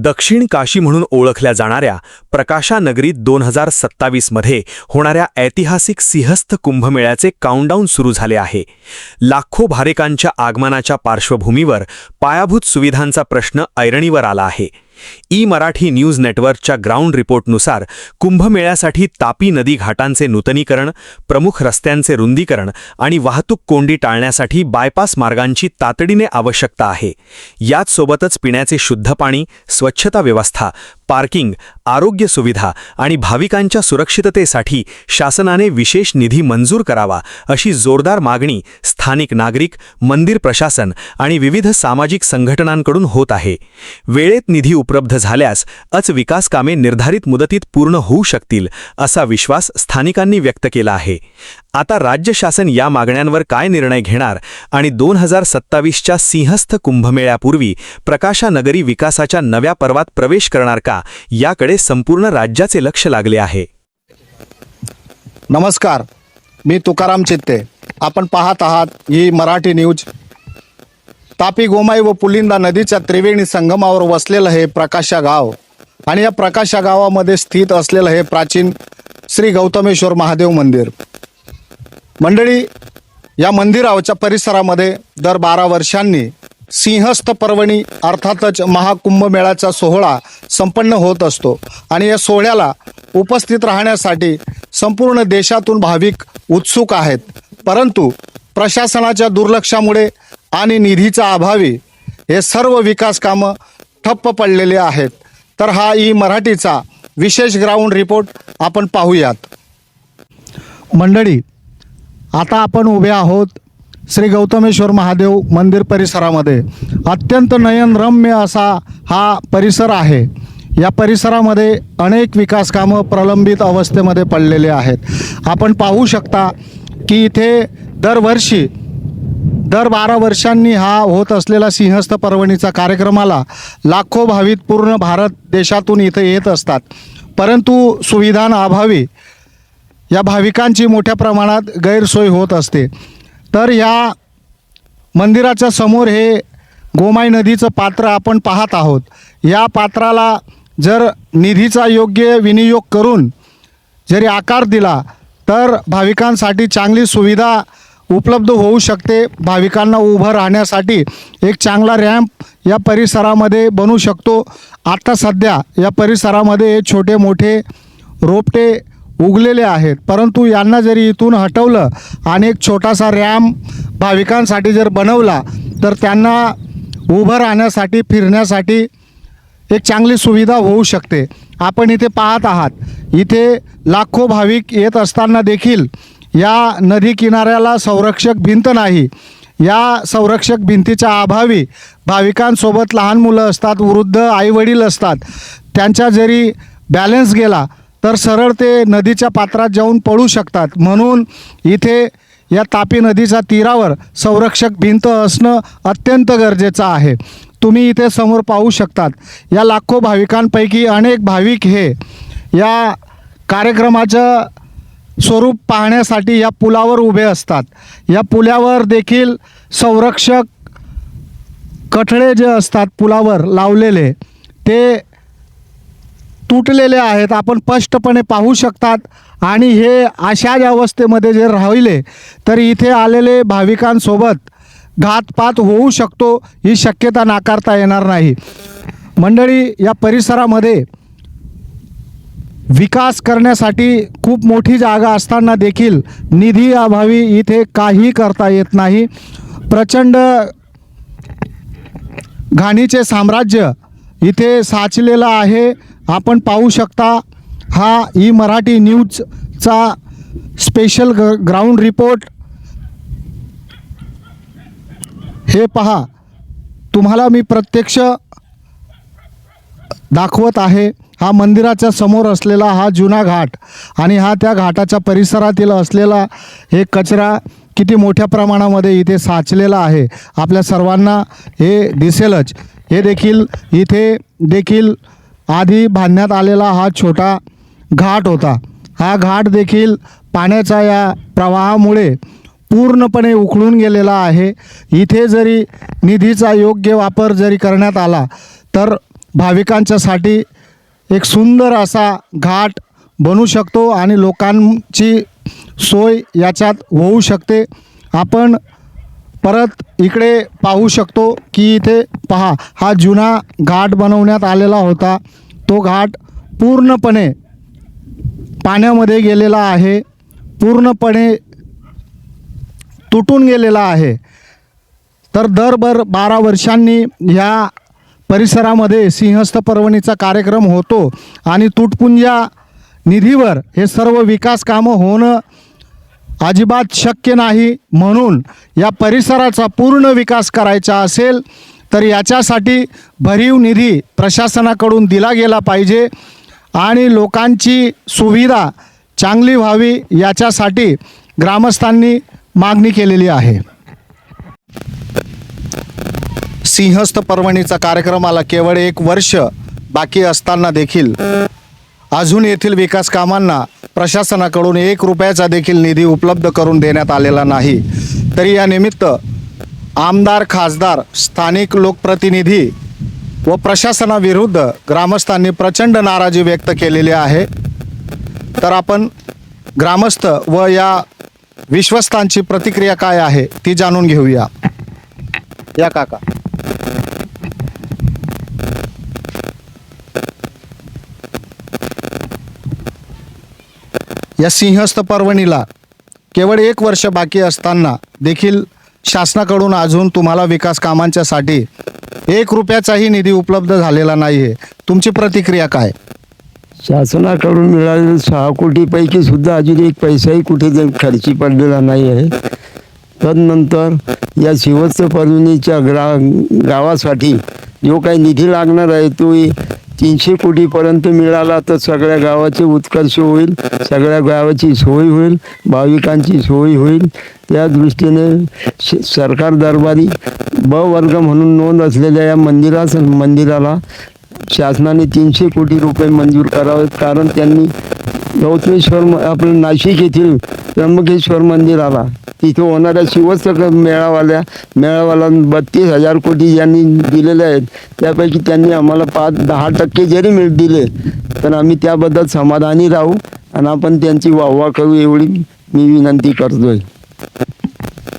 दक्षिण काशी म्हणून ओळखल्या जाणाऱ्या प्रकाशा नगरीत 2027 मध्ये होणाऱ्या ऐतिहासिक सिंहस्थ कुंभमेळ्याचे काउंटडाऊन सुरू झाले आहे। लाखो भाविकांच्या आगमनाच्या पार्श्वभूमीवर पायाभूत सुविधांचा प्रश्न ऐरणीवर आला आहे। मराठी न्यूज नेटवर्कच्या ग्राउंड रिपोर्टनुसार कुंभमेळ्यासाठी तापी नदी घाटांचे नूतनीकरण, प्रमुख रस्त्यांचे रुंदीकरण आणि वाहतूक कोंडी टाळण्यासाठी बायपास मार्गांची तातडीने आवश्यकता आहे। याच सोबतच पिण्याचे शुद्ध पाणी, स्वच्छता व्यवस्था, पार्किंग, आरोग्य सुविधा आणि भाविकांच्या सुरक्षिततेसाठी शासनाने विशेष निधी मंजूर करावा अशी जोरदार मागणी स्थानिक नागरिक, मंदिर प्रशासन आणि विविध सामाजिक संघटनांकडून होत आहे। वेळेत निधी उपलब्ध झाल्यास विकास कामे निर्धारित मुदतीत पूर्ण होऊ शकतील असा विश्वास स्थानिकांनी व्यक्त केला आहे। आता राज्य शासन या मागण्यांवर काय निर्णय घेणार आणि 2027च्या सिंहस्थ कुंभमेळ्यापूर्वी प्रकाशा नगरी विकासाच्या नव्या पर्वात प्रवेश करणार का याकडे संपूर्ण राज्याचे लक्ष लागले आहे। नमस्कार, मी तुकाराम चित्ते। आपण पाहत आहात ही मराठी न्यूज। तापी, गोमाई व पुलिंदा नदीच्या त्रिवेणी संगमावर वसलेलं हे प्रकाशा गाव आणि या प्रकाशा गावामध्ये स्थित असलेलं हे प्राचीन श्री गौतमेश्वर महादेव मंदिर। मंडळी, या मंदिराच्या परिसरामध्ये दर 12 वर्षांनी सिंहस्थ पर्वणी अर्थातच महाकुंभमेळ्याचा सोहळा संपन्न होत असतो आणि या सोहळ्याला उपस्थित राहण्यासाठी संपूर्ण देशातून भाविक उत्सुक आहेत। परंतु प्रशासनाच्या दुर्लक्षामुळे आणि निधीच्या अभावी हे सर्व विकास कामं ठप्प पडलेले आहेत। तर हा मराठीचा विशेष ग्राउंड रिपोर्ट आपण पाहूयात। मंडळी, आता आपण उभे आहोत श्री गौतमेश्वर महादेव मंदिर परिसरामध्ये। अत्यंत नयनरम्य असा हा परिसर आहे। या परिसरामध्ये अनेक विकास कामं प्रलंबित अवस्थेमध्ये पडलेले आहेत। आपण पाहू शकता की इथे दरवर्षी दर 12 वर्षांनी हा होत असलेला सिंहस्थ पर्वणीचा कार्यक्रमाला लाखो भाविक पूर्ण भारत देशातून इथे येत असतात। परंतु सुविधांअभावी या भाविकांची मोठ्या प्रमाणात गैरसोय होत असते। तर या मंदिराच्या समोर हे गोमाई नदीचं पात्र आपण पाहत आहोत। या पात्राला जर निधीचा योग्य विनियोग करून जरी आकार दिला तर भाविकांसाठी चांगली सुविधा उपलब्ध होऊ शकते। भाविकांना उभं राहण्यासाठी एक चांगला रॅम्प या परिसरामध्ये बनू शकतो। आता सध्या या परिसरामध्ये छोटे मोठे रोपटे उगलेले आहेत, परंतु यांना जरी इथून हटवलं आणि एक छोटासा रॅम्प भाविकांसाठी जर बनवला तर त्यांना उभं राहण्यासाठी, फिरण्यासाठी एक चांगली सुविधा होऊ शकते। आपण इथे पाहत आहात, इथे लाखो भाविक येत असताना देखील या नदी किनाऱ्याला संरक्षक भिंत नाही। या संरक्षक भिंतीच्या अभावी भाविकांसोबत लहान मुलं असतात, वृद्ध आईवडील असतात। त्यांचा जरी बॅलन्स गेला तर सरळ ते नदीच्या पात्रात जाऊन पडू शकतात। म्हणून इथे या तापी नदीच्या तीरावर संरक्षक भिंत असणं अत्यंत गरजेचं आहे। तुम्ही इथे समोर पाहू शकतात, या लाखो भाविकांपैकी अनेक भाविक हे या कार्यक्रमाचं स्वरूप पाहण्यासाठी या पुलावर उभे असतात। या पुलावर देखील संरक्षक कठडे जे असतात पुलावर लावलेले ते तुटलेले आहेत, आपण स्पष्टपणे पाहू शकतात। आणि हे अशाच अवस्थेमध्ये जर राहिले तर इथे आलेले भाविकांसोबत घातपात होऊ शकतो, ही शक्यता नाकारता येणार नाही। मंडळी, या परिसरामध्ये विकास करण्यासाठी खूप मोठी जागा असताना देखील निधी अभावी इथे काही करता येत नाही। प्रचंड घाणीचे इथे साचलेलं आहे। आपण पाहू शकता, हा मराठी न्यूजचा स्पेशल ग्राउंड रिपोर्ट। हे पहा, तुम्हाला मी प्रत्यक्ष दाखवत आहे। हा मंदिराच्या समोर असलेला हा जुना घाट आणि हा त्या घाटाच्या परिसरातील असलेला हे कचरा किती मोठ्या प्रमाणामध्ये इथे साचलेला आहे आपल्या सर्वांना हे दिसेलच। हे देखील इथे देखील आधी बांधण्यात आलेला हा छोटा घाट होता. हा घाट देखील पाण्याच्या या प्रवाहामुळे पूर्णपणे उखळून गेलेला आहे. इथे जरी निधीचा योग्य वापर जरी करण्यात आला तर भाविकांच्यासाठी एक सुंदर असा घाट बनू शकतो आणि लोकांची सोय याच्यात होऊ शकते. आपण परत इकडे पाहू शकतो की इथे पहा, हा जुना घाट बनवण्यात आलेला होता. तो घाट पूर्णपणे पाण्यामध्ये गेलेला आहे, पूर्णपणे तुटून गेलेला आहे. तर दर 12 वर्षांनी ह्या परिसरामध्ये सिंहस्थ पर्वणीचा कार्यक्रम होतो आणि तुटपुंजा निधीवर हे सर्व विकास कामं होणं अजिबात शक्य नाही. म्हणून या परिसराचा पूर्ण विकास करायचा असेल तर याच्यासाठी भरीव निधी प्रशासनाकडून दिला गेला पाहिजे आणि लोकांची सुविधा चांगली व्हावी याच्यासाठी ग्रामस्थांनी मागणी केलेली आहे. सिंहस्थ पर्वणीचा कार्यक्रमाला केवळ 1 वर्ष बाकी असताना देखील अजून येथील विकास कामांना प्रशासनाकडून 1 रुपयाचा देखील निधी उपलब्ध करून देण्यात आलेला नाही. तरी या निमित्त आमदार, खासदार, स्थानिक लोकप्रतिनिधी व प्रशासनाविरुद्ध ग्रामस्थांनी प्रचंड नाराजी व्यक्त केलेली आहे. तर आपण ग्रामस्थ व या विश्वस्तांची प्रतिक्रिया काय आहे ती जाणून घेऊया. या काका. या सिंहस्थ पर्वणीला केवळ 1 वर्ष बाकी असताना देखील शासनाकडून अजून तुम्हाला विकास कामांच्यासाठी 1 रुपयाचाही निधी उपलब्ध झालेला नाही आहे. तुमची प्रतिक्रिया काय? शासनाकडून मिळालेल्या 6 कोटीपैकी सुद्धा अजून 1 पैसाही कुठे खर्ची पडलेला नाही आहे. तदनंतर या सिंहस्थ पर्वणीच्या गावासाठी जो काही निधी लागणार आहे तो 300 कोटीपर्यंत मिळाला तर सगळ्या गावाचे उत्कर्ष होईल, सगळ्या गावाची सोय होईल, भाविकांची सोय होईल. त्या दृष्टीने सरकार दरबारी ब वर्ग म्हणून नोंद असलेल्या या मंदिराला शासनाने 300 कोटी रुपये मंजूर करावेत. कारण त्यांनी गौतमेश्वर आपलं नाशिक येथील त्र्यंबकेश्वर मंदिराला तिथे होणाऱ्या शिवस्थ मेळाव्याला 32,000 कोटी ज्यांनी दिलेले आहेत त्यापैकी त्यांनी आम्हाला 5-10% जरी दिले तर आम्ही त्याबद्दल समाधानी राहू आणि आपण त्यांची वाहवा करू एवढी मी विनंती करतोय.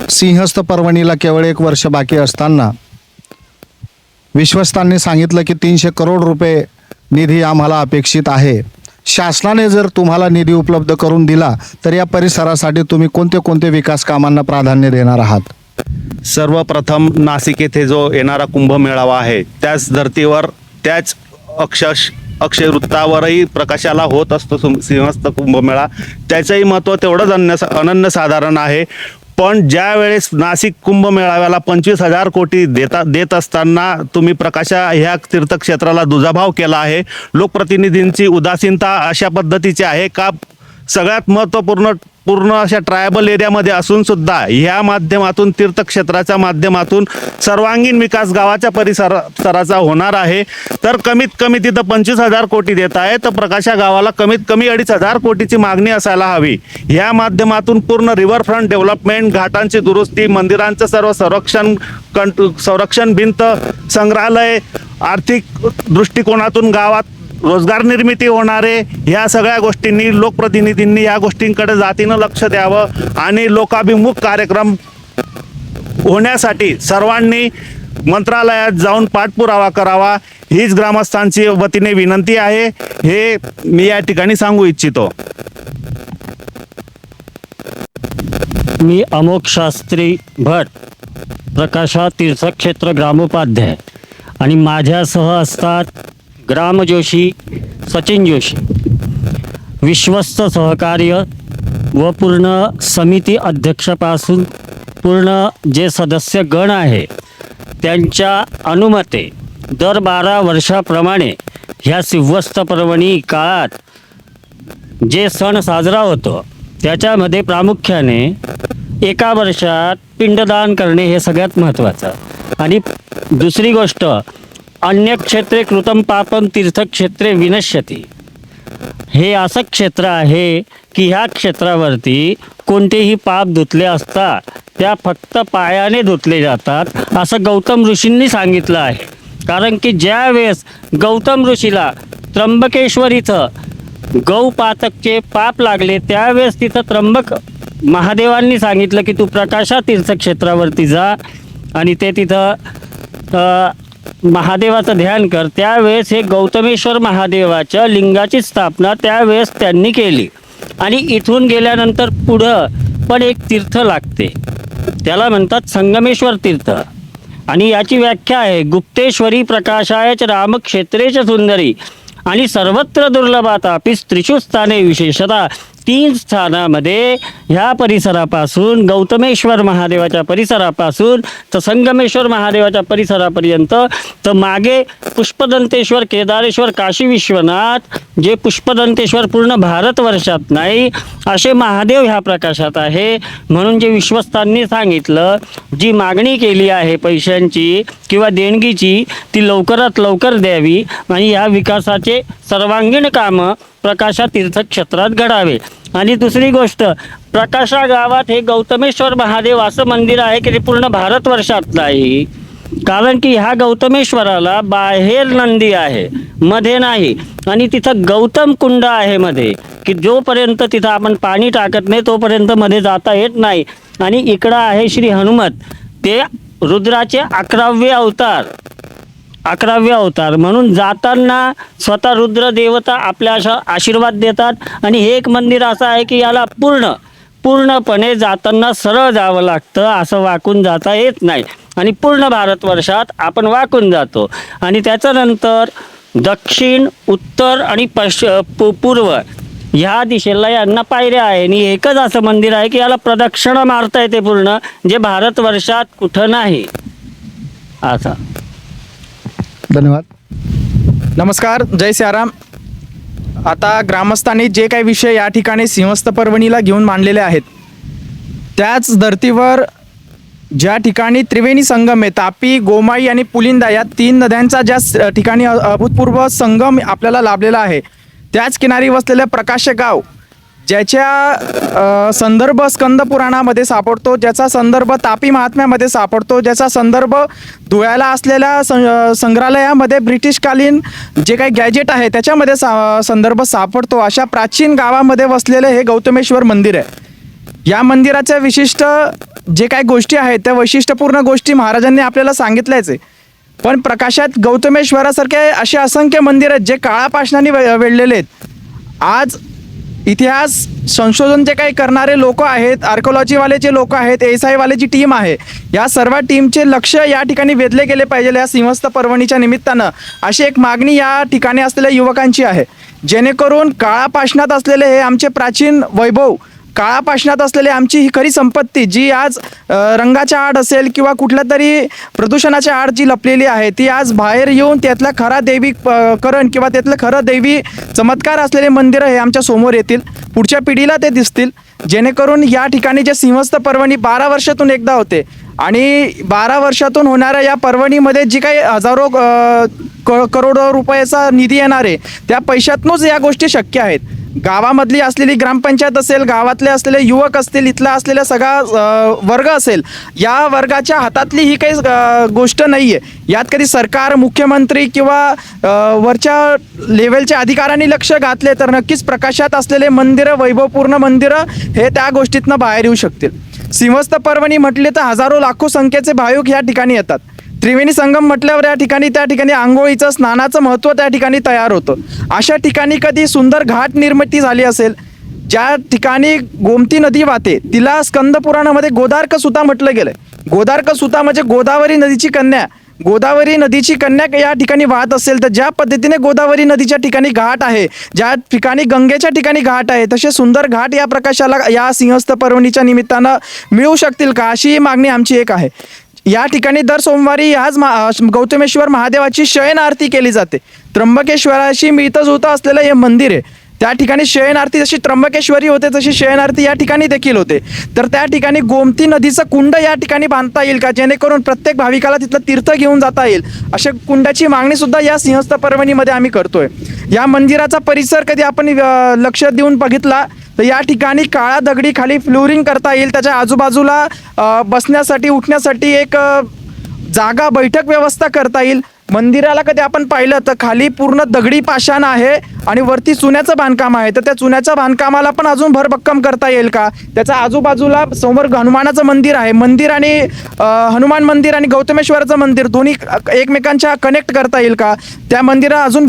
सिंहस्थ पर्वणीला केवळ 1 वर्ष बाकी असताना विश्वस्तांनी सांगितलं की 300 करोड रुपये निधी आम्हाला अपेक्षित आहे. शासनाने जर तुम्हाला निधी उपलब्ध करून दिला तर या परिसरासाठी तुम्ही कोणते विकास कामांना प्राधान्य देणार आहात? सर्वप्रथम नाशिक येथे जो येणारा कुंभमेळावा आहे त्याच धर्तीवर त्याच अक्षय वृत्तावरही प्रकाशाला होत असतो सिंहस्थ कुंभमेळा. त्याचंही महत्त्व तेवढंच अनन्यसाधारण आहे. पण ज्या वेळेस नाशिक कुंभमेळाव्याला 25,000 कोटी देत असताना तुम्ही प्रकाशा ह्या तीर्थक्षेत्राला दुजाभाव केला आहे. लोकप्रतिनिधींची उदासीनता अशा पद्धतीची आहे का सगळ्यात महत्त्वपूर्ण अशा ट्रायबल एरियामध्ये असून सुद्धा ह्या माध्यमातून तीर्थक्षेत्राच्या माध्यमातून सर्वांगीण विकास गावाच्या परिसराचा होणार आहे. तर कमीत कमी तिथं 25,000 कोटी देत आहे तर प्रकाशा गावाला कमीत कमी 2,500 कोटीची मागणी असायला हवी. ह्या माध्यमातून पूर्ण रिव्हरफ्रंट डेव्हलपमेंट, घाटांची दुरुस्ती, मंदिरांचं सर्व संरक्षण भिंत, संग्रहालय, आर्थिक दृष्टिकोनातून गावात रोजगार निर्मिती होणारे ह्या सगळ्या गोष्टींनी लोकप्रतिनिधींनी या गोष्टींकडे जातीनं लक्ष द्यावं आणि लोकाभिमुख कार्यक्रम होण्यासाठी सर्वांनी मंत्रालयात जाऊन पाठपुरावा करावा हीच ग्रामस्थांची वतीने विनंती आहे. हे मी या ठिकाणी सांगू इच्छितो. मी अमोक शास्त्री भट, प्रकाशा तीर्थक्षेत्र ग्रामोपाध्याय आणि माझ्यासह असतात ग्रामजोशी सचिन जोशी, विश्वस्त सहकार्य व पूर्ण समिती अध्यक्षापासून पूर्ण जे सदस्य गण आहे त्यांच्या अनुमते दर 12 वर्षाप्रमाणे ह्या सिंहस्थ पर्वणी काळात जे सण साजरा होतो त्याच्यामध्ये प्रामुख्याने 1 वर्षात पिंडदान करणे हे सगळ्यात महत्त्वाचं. आणि दुसरी गोष्ट अन्यक्षेत्रे कृतं पापं तीर्थक्षेत्रे विनश्यति. हे असं क्षेत्र आहे की ह्या क्षेत्रावरती कोणतेही पाप धुतले असता त्या फक्त पायाने धुतले जातात असं गौतम ऋषींनी सांगितलं आहे. कारण की ज्या वेळेस गौतम ऋषीला त्र्यंबकेश्वर इथं गौपातकचे पाप लागले त्यावेळेस तिथं त्र्यंबक महादेवांनी सांगितलं की तू प्रकाशा तीर्थक्षेत्रावरती जा आणि ते तिथं महादेवाचं ध्यान कर. त्यावेळेस हे गौतमेश्वर महादेवाच्या लिंगाची स्थापना त्यावेळेस त्यांनी केली. आणि इथून गेल्यानंतर पुढं पण एक तीर्थ लागते, त्याला म्हणतात संगमेश्वर तीर्थ. आणि याची व्याख्या आहे गुप्तेश्वरी प्रकाशायच रामक्षेत्रेच सुंदरी आणि सर्वत्र दुर्लभातापि त्रिषु स्थाने विशेषतः 3 स्थानामध्ये ह्या परिसरापासून गौतमेश्वर महादेवाच्या परिसरापासून तर संगमेश्वर महादेवाच्या परिसरापर्यंत तर मागे पुष्पदंतेश्वर केदारेश्वर काशी विश्वनाथ जे पुष्पदंतेश्वर पूर्ण भारतवर्षात नाही असे महादेव ह्या प्रकाशात आहे. म्हणून जे विश्वस्तांनी सांगितलं जी मागणी केली आहे पैशांची किंवा देणगीची ती लवकरात लवकर द्यावी आणि या विकासाचे सर्वांगीण कामं प्रकाशा तीर्थक्षेत्रात घडावे. आणि दुसरी गोष्ट प्रकाशा गावात हे गौतमेश्वर महादेव असं मंदिर आहे की ते पूर्ण भारतवर्षात नाही. कारण की ह्या गौतमेश्वराला बाहेर नंदी आहे मध्ये नाही आणि तिथं गौतम कुंड आहे मध्ये की जोपर्यंत तिथं आपण पाणी टाकत नाही तोपर्यंत मध्ये जाता येत नाही. आणि इकडं आहे श्री हनुमत ते रुद्राचे 11वे अवतार म्हणून जाताना स्वतः रुद्र देवता आपल्या आशीर्वाद देतात. आणि हे एक मंदिर असं आहे की याला पूर्णपणे जाताना सरळ जावं लागतं, असं वाकून जाता येत नाही. आणि पूर्ण भारतवर्षात आपण वाकून जातो. आणि त्याच्यानंतर दक्षिण उत्तर आणि पूर्व ह्या दिशेला यांना पायऱ्या आहे. आणि एकच असं मंदिर आहे की याला प्रदक्षिणा मारता येते पूर्ण, जे भारतवर्षात कुठं नाही. असं. धन्यवाद. नमस्कार, जय सियाराम. आता ग्रामस्थांनी जे काही विषय या ठिकाणी सिंहस्थ पर्वणीला घेऊन मांडलेले आहेत त्याच धर्तीवर ज्या ठिकाणी त्रिवेणी संगम आहे, तापी, गोमाई आणि पुलिंदा या 3 नद्यांचा ज्या ठिकाणी अभूतपूर्व संगम आपल्याला लाभलेला आहे त्याच किनारी वसलेलं प्रकाश गाव ज्याच्या संदर्भ स्कंद पुराणामध्ये सापडतो, ज्याचा संदर्भ तापी महात्म्यामध्ये सापडतो, ज्याचा संदर्भ धुळ्याला असलेल्या संग्रहालयामध्ये ब्रिटिशकालीन जे काही गॅजेट आहे त्याच्यामध्ये संदर्भ सापडतो. अशा प्राचीन गावामध्ये वसलेले हे गौतमेश्वर मंदिर आहे. या मंदिराच्या विशिष्ट जे काही गोष्टी आहेत त्या वैशिष्ट्यपूर्ण गोष्टी महाराजांनी आपल्याला सांगितल्याच आहे. पण प्रकाशात गौतमेश्वरासारखे असे असंख्य मंदिर आहेत जे काळापाषाणाने वेढलेले आहेत. आज इतिहास संशोधन जे काही करणारे लोक आहेत, आर्किओलॉजीवाले जे लोक आहेत, ASI वाले जी टीम आहे, या सर्व टीमचे लक्ष या ठिकाणी वेधले गेले पाहिजे या सिंहस्थ पर्वणीच्या निमित्तानं, अशी एक मागणी या ठिकाणी असलेल्या युवकांची आहे. जेणेकरून काळापाषाणात असलेले हे आमचे प्राचीन वैभव, काळापाषाणात असलेली आमची ही खरी संपत्ती जी आज रंगाच्या आड असेल किंवा कुठल्या तरी प्रदूषणाच्या आड जी लपलेली आहे ती आज बाहेर येऊन त्यातला खरा दैवी करण किंवा त्यातलं खरं दैवी चमत्कार असलेले मंदिरं हे आमच्या समोर येतील, पुढच्या पिढीला ते दिसतील. जेणेकरून या ठिकाणी जे सिंहस्थ पर्वणी 12 वर्षातून एकदा होते आणि 12 वर्षातून होणाऱ्या या पर्वणीमध्ये जी काही हजारो करोडो रुपयाचा निधी येणार आहे त्या पैशातूनच या गोष्टी शक्य आहेत. गावामधली असलेली ग्रामपंचायत असेल, गावातले असलेले युवक असतील, इथला असलेला सगळा वर्ग असेल, या वर्गाच्या हातातली ही काही गोष्ट नाही आहे. यात कधी सरकार, मुख्यमंत्री किंवा वरच्या लेवलच्या अधिकाऱ्यांनी लक्ष घातले तर नक्कीच प्रकाशात असलेले मंदिरं, वैभवपूर्ण मंदिरं हे त्या गोष्टीतनं बाहेर येऊ शकतील. सिंहस्थ पर्वणी म्हटले तर हजारो लाखो संख्येचे भाविक या ठिकाणी येतात. त्रिवेणी संगम म्हटल्यावर या ठिकाणी त्या ठिकाणी आंघोळीचं, स्नानाचं महत्त्व त्या ठिकाणी तयार होतं. अशा ठिकाणी कधी सुंदर घाट निर्मिती झाली असेल, ज्या ठिकाणी गोमती नदी वाहते तिला स्कंद पुराणामध्ये गोदार्क सुता म्हटलं गेलंय. गोदार्क सुता म्हणजे गोदावरी नदीची कन्या. गोदावरी नदीची कन्या या ठिकाणी वाहत असेल तर ज्या पद्धतीने गोदावरी नदीच्या ठिकाणी घाट आहे, ज्या ठिकाणी गंगेच्या ठिकाणी घाट आहे, तसे सुंदर घाट या प्रकाशाला या सिंहस्थ पर्वणीच्या निमित्तानं मिळू शकतील का, अशी ही मागणी आमची एक आहे. या ठिकाणी दर सोमवारी ह्याच गौतमेश्वर महादेवाची शयन आरती केली जाते. त्र्यंबकेश्वराशी मिळतं जुळतं असलेलं हे मंदिर आहे. त्या ठिकाणी शयनार्थी जशी त्र्यंबकेश्वरी होते तशी शयनार्थी या ठिकाणी देखील होते. तर त्या ठिकाणी गोमती नदीचं कुंड या ठिकाणी बांधता येईल का, जेणेकरून प्रत्येक भाविकाला तिथलं तीर्थ घेऊन जाता येईल, अशा कुंडाची मागणी सुद्धा या सिंहस्थ पर्वणीमध्ये आम्ही करतोय. या मंदिराचा परिसर कधी आपण लक्ष देऊन बघितला तर या ठिकाणी काळा दगडी खाली फ्लोरिंग करता येईल, त्याच्या आजूबाजूला बसण्यासाठी उठण्यासाठी एक जागा बैठक व्यवस्था करता येईल. मंदिराला कधी आपण पाहिलं तर खाली पूर्ण दगडी पाषाण आहे आणि वरती चुन्याचं बांधकाम आहे. तर त्या चुन्याच्या बांधकामाला पण अजून भरभक्कम करता येईल का. त्याच्या आजूबाजूला समोर हनुमानाचं मंदिर आहे, मंदिर आणि हनुमान मंदिर आणि गौतमेश्वराचं मंदिर दोन्ही एकमेकांच्या कनेक्ट करता येईल का. त्या मंदिराला अजून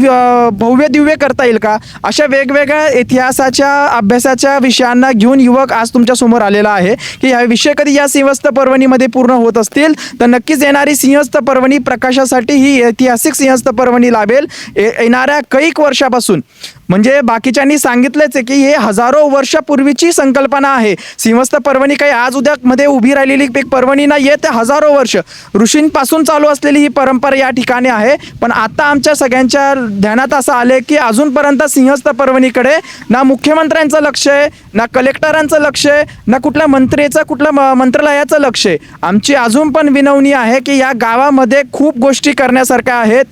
भव्य दिव्य करता येईल का. अशा वेगवेगळ्या इतिहासाच्या अभ्यासाच्या विषयांना घेऊन युवक आज तुमच्या समोर आलेला आहे की हा विषय कधी या सिंहस्थ पर्वणीमध्ये पूर्ण होत असतील तर नक्कीच येणारी सिंहस्थ पर्वणी प्रकाशासाठी ही ऐतिहासिक सिंहस्थ पर्वणी लाभेल. येणाऱ्या कैक वर्षापासून, म्हणजे बाकीच्यांनी सांगितलेच आहे की हे हजारो वर्षापूर्वीची संकल्पना आहे. सिंहस्थ पर्वणी काही आज उद्या मध्ये उभी राहिलेली एक पर्वणी नाही आहे, ते हजारो वर्ष ऋषींपासून चालू असलेली ही परंपरा या ठिकाणी आहे. पण आता आमच्या सगळ्यांच्या ध्यानात असं आले की अजूनपर्यंत सिंहस्थ पर्वणीकडे ना मुख्यमंत्र्यांचं लक्ष आहे, ना कलेक्टरांचं लक्ष आहे, ना कुठल्या मंत्र्याचं कुठल्या मंत्रालयाचं लक्ष आहे. आमची अजून पण विनवणी आहे की या गावामध्ये खूप गोष्टी करण्यासारख्या आहेत.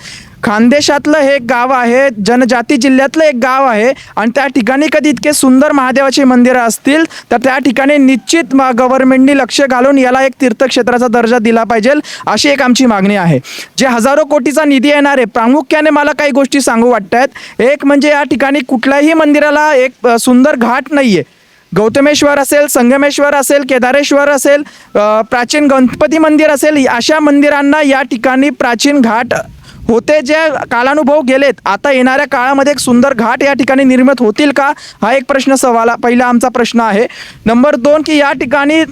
खानदेशातलं हे एक गाव आहे, जनजाती जिल्ह्यातलं एक गाव आहे आणि त्या ठिकाणी कधी इतके सुंदर महादेवाची मंदिरं असतील तर त्या ठिकाणी निश्चित गव्हर्नमेंटनी लक्ष घालून याला एक तीर्थक्षेत्राचा दर्जा दिला पाहिजे, अशी एक आमची मागणी आहे. जे हजारो कोटीचा निधी येणार आहे, प्रामुख्याने मला काही गोष्टी सांगू वाटतात. एक म्हणजे या ठिकाणी कुठल्याही मंदिराला एक सुंदर घाट नाही आहे. गौतमेश्वर असेल, संगमेश्वर असेल, केदारेश्वर असेल, प्राचीन गणपती मंदिर असेल, अशा मंदिरांना या ठिकाणी प्राचीन घाट होते जे कालानुभव गेलेत. आता येणाऱ्या काळामध्ये एक सुंदर घाट या ठिकाणी निर्मित होतील का, हा एक पहिला आमचा प्रश्न आहे. नंबर 2 की या ठिकाणी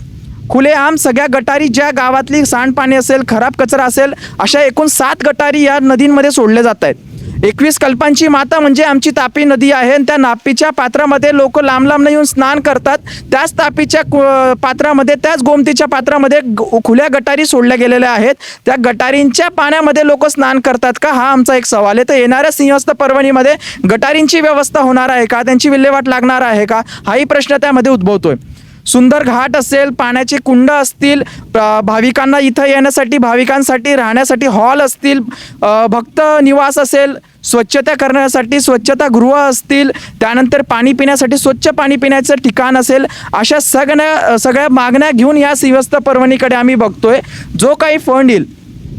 खुलेआम सगळ्या गटारी, ज्या गावातली सांडपाणी असेल, खराब कचरा असेल, अशा एकूण 7 गटारी या नदींमध्ये सोडले जात आहेत. 21 कल्पांची माता म्हणजे आमची तापी नदी आहे आणि त्या नापीच्या पात्रामध्ये लोक लांब लांब येऊन स्नान करतात. त्याच तापीच्या पात्रामध्ये, त्याच गोमतीच्या पात्रामध्ये खुल्या गटारी सोडल्या गेलेल्या आहेत. त्या गटारींच्या पाण्यामध्ये लोक स्नान करतात का, हा आमचा एक सवाल आहे. तर येणाऱ्या सिंहस्थ पर्वणीमध्ये गटारींची व्यवस्था होणार आहे का, त्यांची विल्हेवाट लागणार आहे का, हाही प्रश्न त्यामध्ये उद्भवतोय. सुंदर घाट असेल, पाण्याची कुंड असतील, भाविकांना इथं येण्यासाठी, भाविकांसाठी राहण्यासाठी हॉल असतील, भक्त निवास असेल, स्वच्छता करण्यासाठी स्वच्छतागृह असतील, त्यानंतर पाणी पिण्यासाठी स्वच्छ पाणी पिण्याचं ठिकाण असेल, अशा सगळ्या मागण्या घेऊन या सिंहस्थ पर्वणीकडे आम्ही बघतोय. जो काही फंड येईल,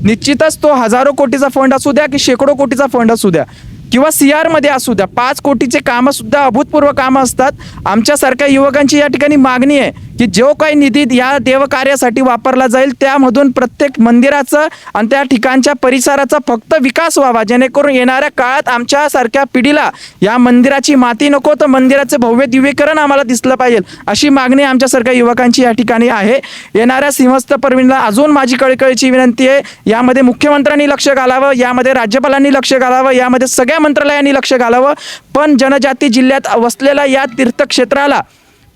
निश्चितच तो हजारो कोटीचा फंड असू द्या की शेकडो कोटीचा फंड असू द्या किंवा CR मध्ये असू द्या, 5 कोटीचे कामं सुद्धा अभूतपूर्व कामं असतात. आमच्यासारख्या युवकांची या ठिकाणी मागणी आहे की जो काही निधी या देवकार्यासाठी वापरला जाईल त्यामधून प्रत्येक मंदिराचं आणि त्या ठिकाणच्या परिसराचा फक्त विकास व्हावा, जेणेकरून येणाऱ्या काळात आमच्यासारख्या पिढीला या मंदिराची माती नको तर मंदिराचे भव्य दिव्यकरण आम्हाला दिसलं पाहिजे, अशी मागणी आमच्यासारख्या युवकांची या ठिकाणी आहे. येणाऱ्या सिंहस्थ पर्वणीला अजून माझी कळकळीची विनंती आहे, यामध्ये मुख्यमंत्र्यांनी लक्ष घालावं, यामध्ये राज्यपालांनी लक्ष घालावं, यामध्ये सगळ्या मंत्रालयांनी लक्ष घालावं. पण जनजाती जिल्ह्यात वसलेल्या या तीर्थक्षेत्राला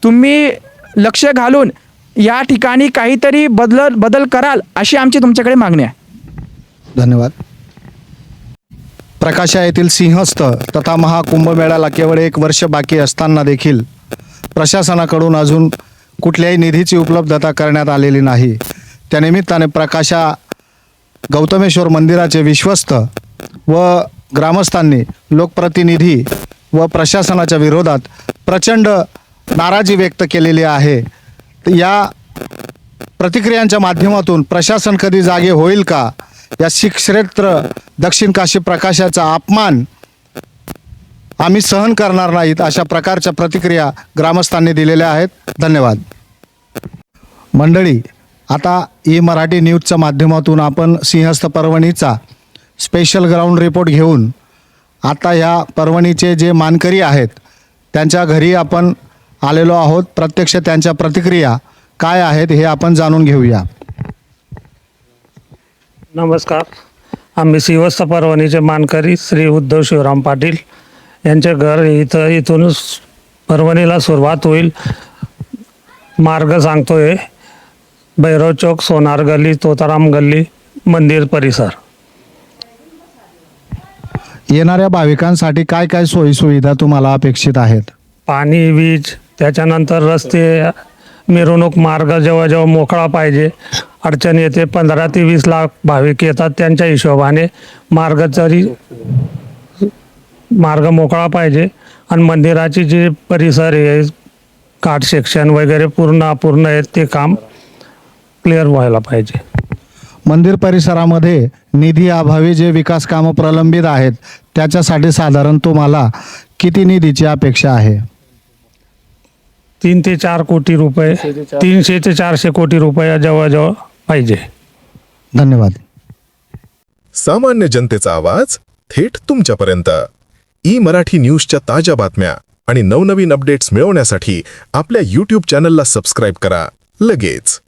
तुम्ही लक्ष घालून या ठिकाणी काहीतरी बदल कराल, अशी आमची तुमच्याकडे मागणी आहे. धन्यवाद. प्रकाशा येथील सिंहस्थ तथा महाकुंभमेळ्याला केवळ 1 वर्ष बाकी असताना देखील प्रशासनाकडून अजून कुठल्याही निधीची उपलब्धता करण्यात आलेली नाही. त्यानिमित्ताने प्रकाशा गौतमेश्वर मंदिराचे विश्वस्त व ग्रामस्थांनी लोकप्रतिनिधी व प्रशासनाच्या विरोधात प्रचंड नाराजी व्यक्त केलेली आहे. या प्रतिक्रियांच्या माध्यमातून प्रशासन कधी जागे होईल का, या शीख क्षेत्र दक्षिण काशी प्रकाशाचा अपमान आम्ही सहन करणार नाहीत, अशा प्रकारच्या प्रतिक्रिया ग्रामस्थांनी दिलेल्या आहेत. धन्यवाद. मंडळी, आता ई मराठी न्यूजच्या माध्यमातून आपण सिंहस्थ पर्वणीचा स्पेशल ग्राउंड रिपोर्ट घेऊन आता ह्या पर्वणीचे जे मानकरी आहेत त्यांच्या घरी आपण आलेलो आहोत. प्रत्यक्ष त्यांच्या प्रतिक्रिया काय आहेत हे आपण जाणून घेऊया. नमस्कार. आम्ही सिंहस्थ पर्वणीचे मानकरी श्री उद्धव शिवराम पाटील यांचे घर इथूनच पर्वणीला सुरुवात होईल. मार्ग सांगतोय, भैरव चौक, सोनार गल्ली, तोताराम गल्ली, मंदिर परिसर. येणाऱ्या भाविकांसाठी काय काय सोयीसुविधा तुम्हाला अपेक्षित आहेत? पाणी, वीज, त्याच्यानंतर रस्ते, मिरवणूक मार्ग जेव्हा मोकळा पाहिजे. अडचण येते, 15 ते 20 लाख भाविक येतात, त्यांच्या हिशोबाने मार्ग मोकळा पाहिजे. आणि मंदिराची जे परिसर आहे, काठ सेक्शन वगैरे पूर्ण अपूर्ण आहे, ते काम क्लिअर व्हायला पाहिजे. मंदिर परिसरामध्ये निधी अभावी जे विकास कामं प्रलंबित आहेत त्याच्यासाठी साधारण तुम्हाला किती निधीची अपेक्षा आहे? 3 ते 4 कोटी रुपये, 300 ते 400 कोटी रुपये जवळजवळ पाहिजे. धन्यवाद. सामान्य जनतेचा आवाज थेट तुमच्यापर्यंत. मराठी न्यूजच्या ताज्या बातम्या आणि नवनवीन अपडेट्स मिळवण्यासाठी आपल्या YouTube चॅनलला सबस्क्राईब करा लगेच.